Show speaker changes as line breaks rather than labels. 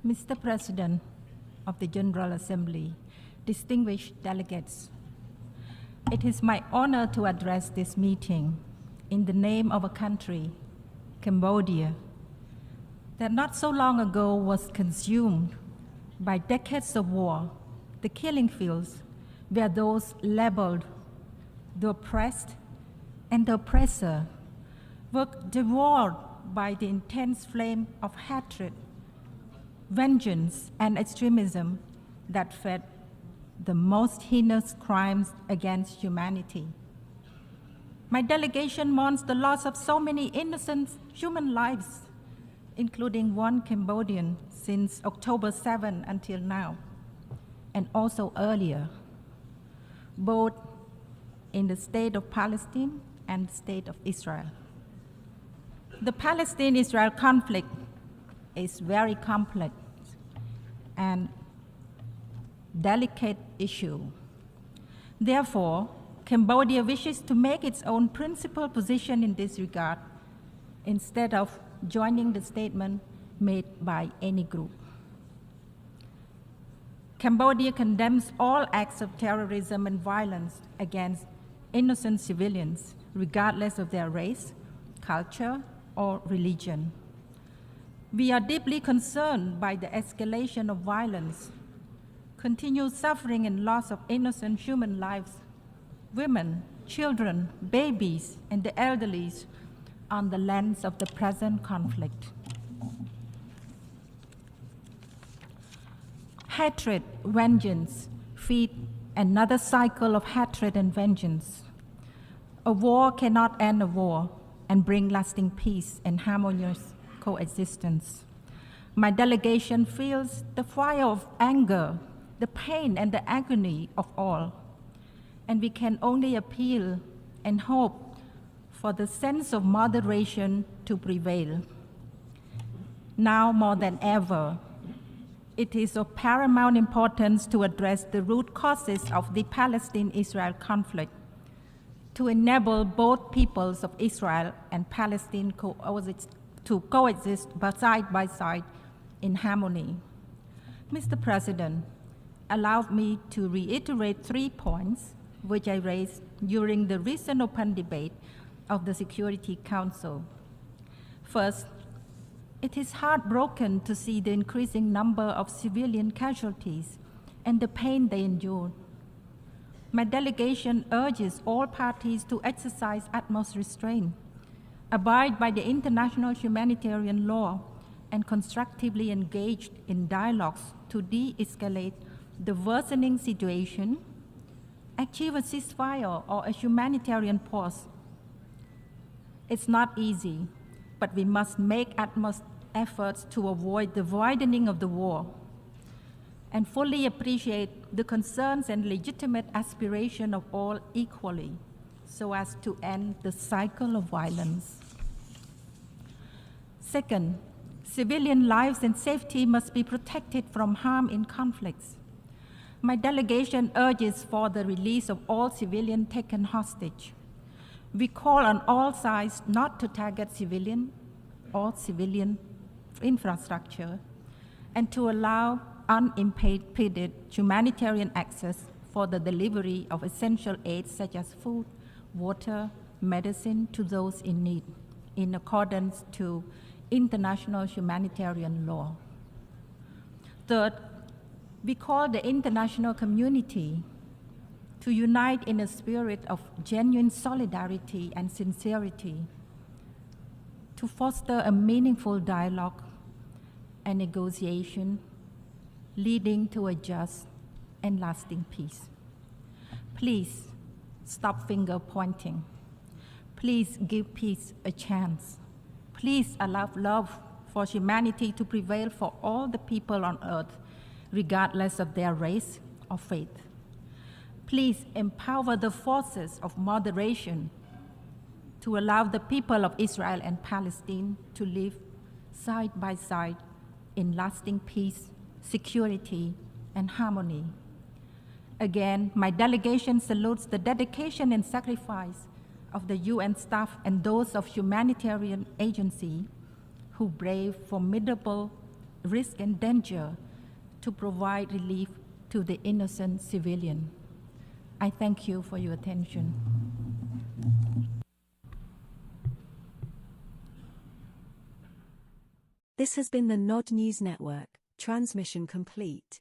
Mr. President of the General Assembly, distinguished delegates, it is my honor to address this meeting in the name of a country, Cambodia, that not so long ago was consumed by decades of war. The killing fields where those labeled the oppressed and the oppressor were devoured by the intense flame of hatred, vengeance, and extremism that fed the most heinous crimes against humanity. My delegation mourns the loss of so many innocent human lives, including one Cambodian since October 7 until now, and also earlier, both in the state of Palestine and the state of Israel. The Palestine-Israel conflict is very complex and delicate issue. Therefore, Cambodia wishes to make its own principled position in this regard instead of joining the statement made by any group. Cambodia condemns all acts of terrorism and violence against innocent civilians, regardless of their race, culture, or religion. We are deeply concerned by the escalation of violence, continued suffering and loss of innocent human lives, women, children, babies, and the elderly on the lands of the present conflict. Hatred, vengeance, feed another cycle of hatred and vengeance. A war cannot end a war and bring lasting peace and harmonious coexistence. My delegation feels the fire of anger, the pain and the agony of all, and we can only appeal and hope for the sense of moderation to prevail. Now more than ever, it is of paramount importance to address the root causes of the Palestine-Israel conflict, to enable both peoples of Israel and Palestine to coexist side by side in harmony. Mr. President, allow me to reiterate 3 points which I raised during the recent open debate of the Security Council. First, it is heartbroken to see the increasing number of civilian casualties and the pain they endure. My delegation urges all parties to exercise utmost restraint, abide by the international humanitarian law, and constructively engage in dialogues to de-escalate the worsening situation, achieve a ceasefire or a humanitarian pause. It's not easy, but we must make utmost efforts to avoid the widening of the war and fully appreciate the concerns and legitimate aspiration of all equally so as to end the cycle of violence. Second, civilian lives and safety must be protected from harm in conflicts. My delegation urges for the release of all civilians taken hostage. We call on all sides not to target civilian or civilian infrastructure and to allow unimpeded humanitarian access for the delivery of essential aid such as food, water, medicine to those in need in accordance to international humanitarian law. Third, we call the international community to unite in a spirit of genuine solidarity and sincerity, to foster a meaningful dialogue and negotiation leading to a just and lasting peace. Please stop finger pointing. Please give peace a chance. Please allow love for humanity to prevail for all the people on earth, regardless of their race or faith. Please empower the forces of moderation to allow the people of Israel and Palestine to live side by side in lasting peace, security, and harmony. Again, my delegation salutes the dedication and sacrifice of the UN staff and those of humanitarian agencies who brave formidable risk and danger to provide relief to the innocent civilian. I thank you for your attention.
This has been the Nod News Network. Transmission complete.